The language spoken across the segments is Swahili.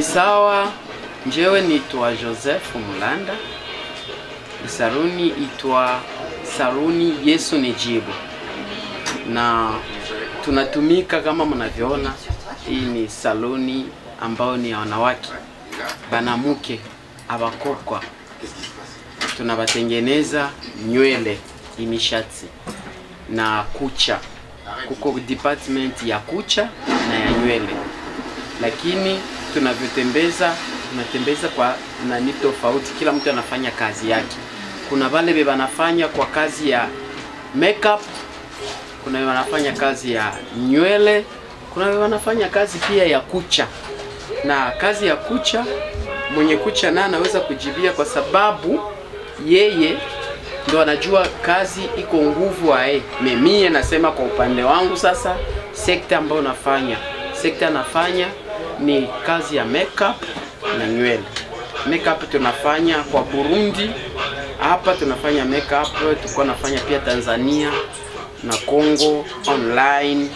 sawa, njewe nitwa Joseph Mulanda. Saluni itwa Saloon Yesu ni Jibu. Na tunatumika kama mnavyoona, hii ni saloni ambao ni wanawake, banamuke, abakobwa. Tunabatengeneza nywele, imishatsi na kucha. Kuko department ya kucha na ya nywele. Lakini tunatembeza kwa nani tofauti, kila mtu anafanya kazi yake. Kuna wale beba wanafanya kwa kazi ya makeup, kuna wale wanafanya kazi ya nywele, kuna wale wanafanya kazi pia ya kucha. Na kazi ya kucha, mwenye kucha na anaweza kujibia kwa sababu yeye ndo anajua kazi iko nguvu ae. Mimi nasema kwa upande wangu sasa, sekta ambayo nafanya ni kazi ya makeup na nywele. Makeup tunafanya kwa Burundi, hapa tunafanya makeup, tulikuwa nafanya pia Tanzania na Kongo, online,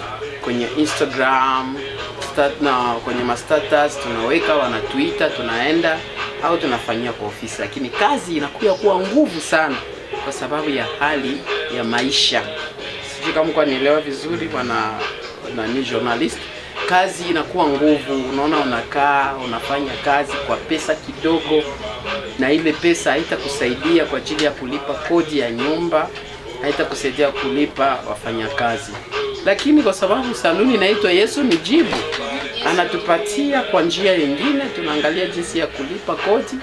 kwenye Instagram, na kwenye status tunaweka, wana Twitter, tunaenda au tunafanyia kwa ofisi. Lakini kazi inakuwa kuwa nguvu sana kwa sababu ya hali ya maisha. Sijui kama kwa nielewa vizuri bwana ni journalist. Kazi inakuwa nguvu, unaona unakaa, unafanya kazi kwa pesa kidogo, na ile pesa haitakusaidia kwa ajili ya kulipa kodi ya nyumba, haitakusaidia kulipa wafanyakazi. Lakini kwa sababu saluni inaitwa Yesu ni Jibu, anatupatia kwa njia nyingine, tunaangalia jinsi ya kulipa kodi,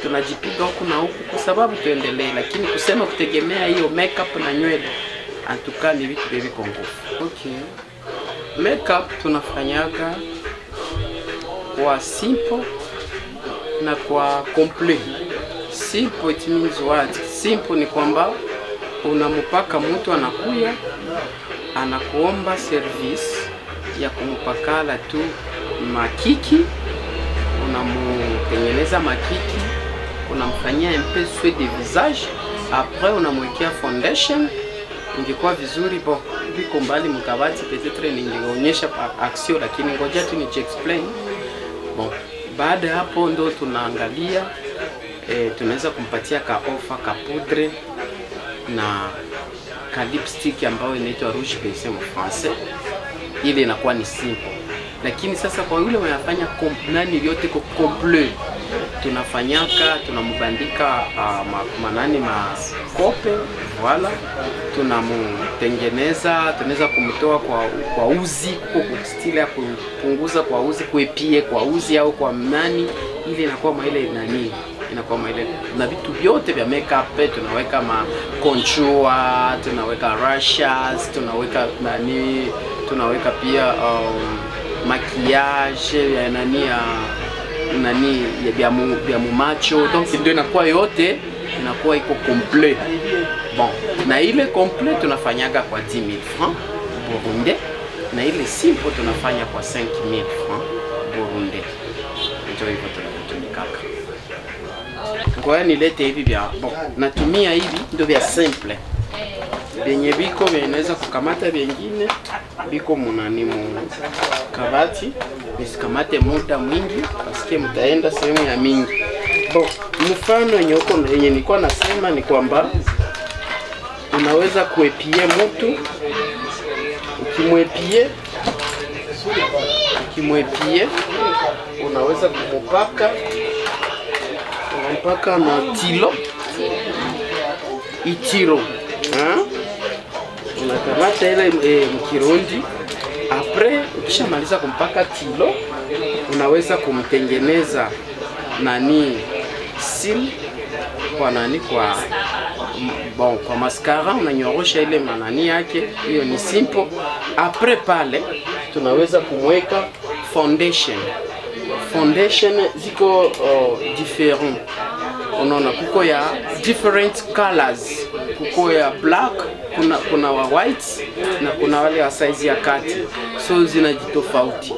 tunajipiga huku na huku kwa sababu tuendelee. Lakini kusema kutegemea hiyo makeup na nywele, antukani vitu viko nguvu. Okay. Makeup tunafanyaga kwa simple na kwa complete. Simple it means what? Simple ni kwamba unampaka mtu anakuya, anakuomba service ya kumpakala tu makiki, unamutengeneza makiki, unamfanyia un peu soin de visage, après unamwekea foundation. Ingekuwa vizuri bo biko mbali mkabati peut-être ningeonyesha action, lakini ngoja tu explain. Bon, baada ya hapo ndo tunaangalia tunaweza kumpatia ka offer ka poudre na ka lipstick ambayo inaitwa rouge baissé en français. Ile inakuwa ni simple. Lakini sasa kwa yule wanafanya nani yote kwa complet, tunafanyaka, tunambandika manani makope, wala tunamutengeneza, tunaweza kumtoa kwa uzi, kwa stili ya kupunguza kwa uzi, kuepie kwa uzi au kwa nani, ile inakuwa maile nani, inakuwa maile na vitu vyote vya makeup. Tunaweka contour, tunaweka lashes, tunaweka nani, tunaweka pia maquillage ya nani ya macho. Donc ndio inakuwa yote inakuwa iko complet. Bon, na ile complet tunafanyaga kwa 10,000 francs Burundi, na ile simple tunafanya kwa 5,000 francs Burundi. Ndio hivyo tunatumikaka. Kwa hiyo nilete hivi vya bon, natumia hivi ndio vya simple. Benye biko vinaweza kukamata vingine biko munani kabati, nisikamate muda mwingi paske mtaenda sehemu ya mingi. Bon, mfano yenye nilikuwa nasema ni kwamba unaweza kuepie mtu, ukimwepie unaweza kumupaka, unampaka na itiro. Unakamata ile mkirundi, après ukishamaliza kumpaka tilo, unaweza kumtengeneza nani sil kwa nani kwa mascara, unanyorosha ile manani yake, hiyo ni simple. Après pale tunaweza kumweka foundation. Foundation ziko different. Unaona kuko ya different colors, kuko ya black, kuna wa white na kuna wale wa size ya kati, so zinajitofauti.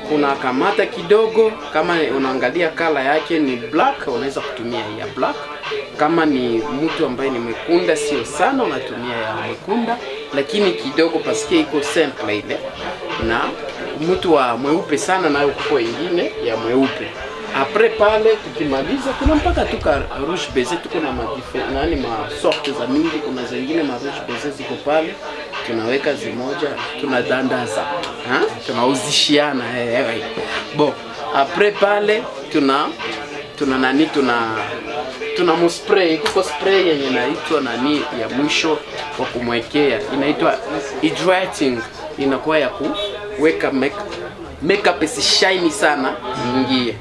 Kuna kamata kidogo, kama unaangalia color yake ni black, unaweza kutumia ya black. Kama ni mtu ambaye ni mwekunda, sio sana, unatumia ya mwekunda, lakini kidogo paske iko simple ile. Na mtu wa mweupe sana nayo kuko ingine ya mweupe. Après pale tukimaliza kuna mpaka tuka rouge baiser, tuko na ma sorte za mingi, kuna zingine ma rouge baiser ziko pale, tunaweka zimoja, tunadandaza, tunauzishiana bon. Après pale tuna muspray, kuko spray yenye inaitwa nani ya mwisho wa kumwekea, inaitwa hydrating, inakuwa ya kuweka makeup isishine sana ingie.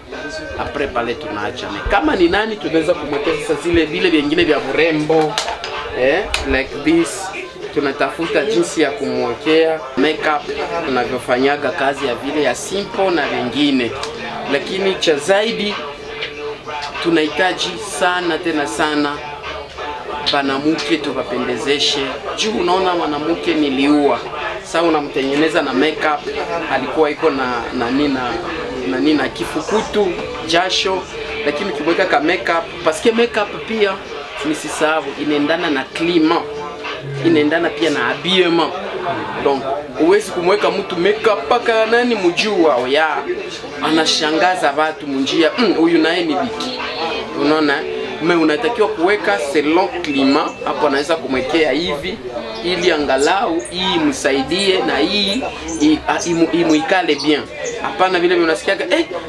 Après pale tunaacha. Kama ni nani tunaweza kumwekea sasa zile vile vingine vya urembo like this, tunatafuta jinsi ya kumwekea makeup tunavyofanyaga kazi ya vile ya simple na vingine, lakini cha zaidi tunahitaji sana tena sana banamuke tukapendezeshe. Juu unaona mwanamke niliua, sasa unamtengeneza na makeup, alikuwa iko na nina kifukutu jasho, lakini ukimweka ka makeup, paske makeup pia nisisahau inaendana na klima, inaendana pia na habillement. Donc uwezi kumweka mtu makeup paka nani mjua anashangaza watu munjia, huyu naye ni biki, unaona. Unatakiwa kuweka selon klima, hapo anaweza kumwekea hivi ili angalau hii msaidie na hii imuikale bien. Hapana vile unasikiaga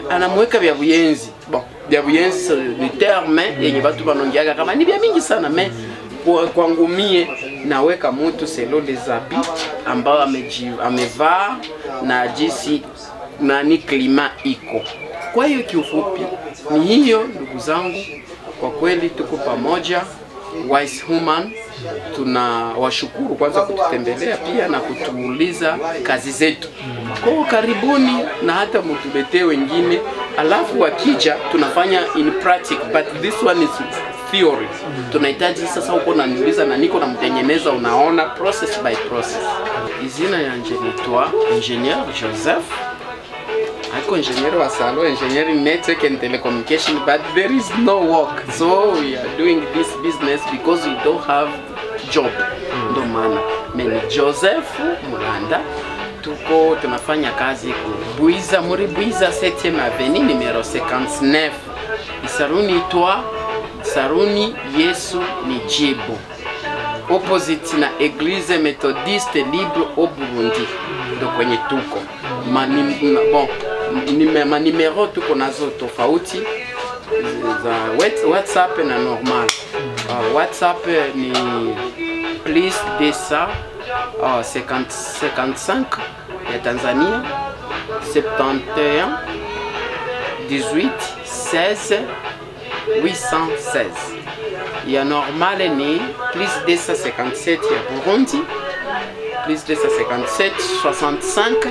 anamweka vya buyenzi. Bon, vya buyenzi ni terme yenye watu wanongeaga kama ni vya mingi sana, mais kwangu mie naweka mtu selon les habits ambao amevaa na jinsi nani klima iko. Kwa hiyo kiufupi ni hiyo, ndugu zangu. Kwa kweli tuko pamoja Wise Human. Tunawashukuru kwanza kututembelea pia na kutuuliza kazi zetu. Kwa karibuni na hata mtuletee wengine, alafu wakija tunafanya in practice, but this one is theory. Tunahitaji sasa uko na niuliza na niko na mtengeneza, unaona process by process. Izina ya Ingenieur Joseph. Ako engineer wa Saloon, engineer in network and telecommunication, but there is no work. So we are doing this business because we don't have job. Ndo maana mimi Joseph Mulanda tunafanya kazi kubuiza muri buiza 7e avenue numero 59. Saloon Saloon Yesu ni Jibu. Opposite na Église Methodiste Libre au Burundi. Ndo kwenye tuko. Manimero tuko nazo tofauti za WhatsApp na normal. WhatsApp ni plus de ça 55 ya Tanzania 71 18 16 816. Ya normal ni plus de 57 ya Burundi, plus de 57 65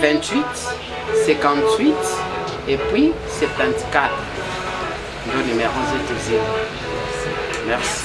28 58 et puis 74. Nos numéros et tout. Merci.